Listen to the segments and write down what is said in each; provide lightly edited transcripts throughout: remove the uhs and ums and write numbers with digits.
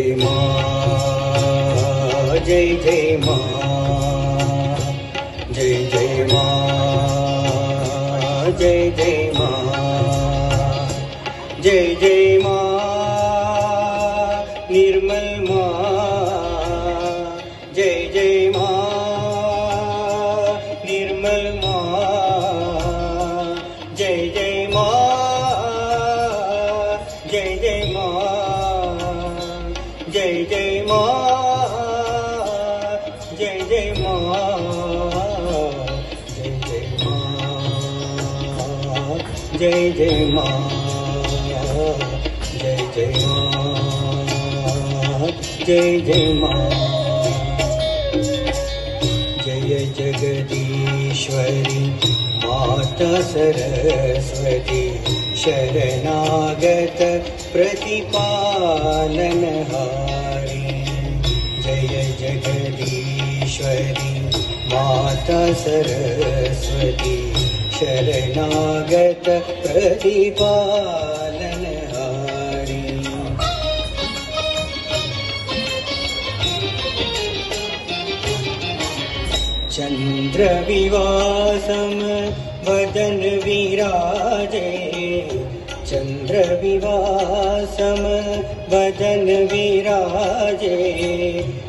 जय माँ, जय जय माँ, जय जय माँ, जय जय माँ, जय जय माँ, निर्मल माँ, जय जय माँ, निर्मल माँ, जय जय माँ, जय जय माँ, जय जय माँ, जय जय माँ, जय जय माँ, जय जय माँ, जय जय माँ, जय जय माँ। जय जगदीश्वरी माता सरस्वती शरणागत प्रतिपालनहारी। जय जगदीश्वरी माता सरस्वती शरणागत प्रतिपालनहारी। चंद्र विवासम वदन विराजे, चंद्र विवासम वदन विराजे,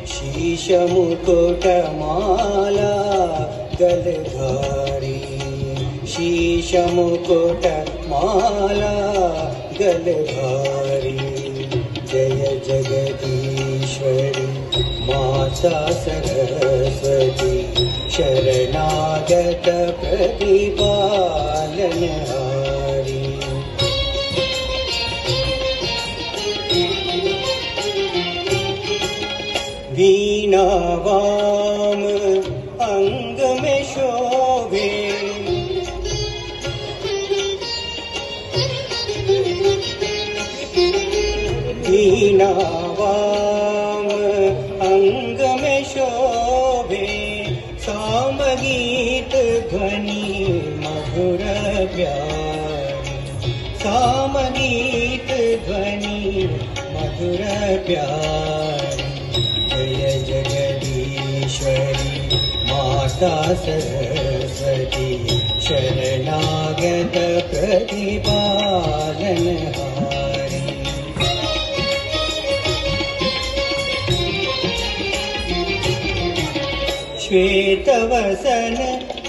शीश मुकुट माला गलधारी, शीश मुकुट माला गलधारी। जय जगदीश्वरी माता सरस्वती शरणागत प्रतिपालनहारी। वीणा वाम अंग में शोभे, वीणा वाम अंग में शोभे, सामगीत ध्वनि मधुर प्यारी, सामगीत ध्वनि मधुर प्यारी। जय जगदीश्वरी माता सरस्वती शरणागत प्रतिपालनहारी। श्वेतवसन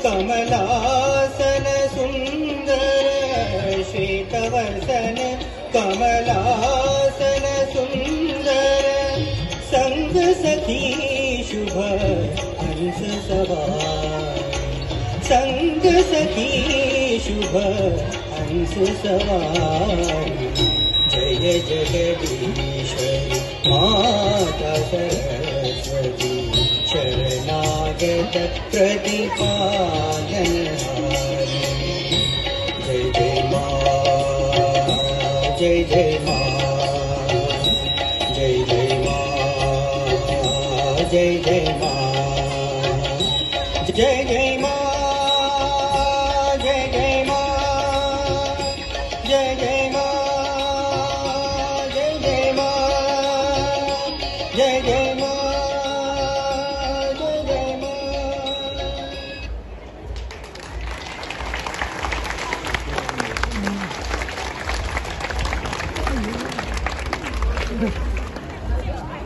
कमलासन सुंदर, श्वेतवसन कमलासन सुंदर, संग सखी शुभ हंस सवार, संग सखी शुभ हंस सवार। जय जगदीश्वरी माता सरस्वती शरणागत प्रतिपालनहारी। जय जय माँ, जय जय माँ, जय जय माँ, जय जय माँ, जय जय माँ, जय जय माँ, जय जय माँ।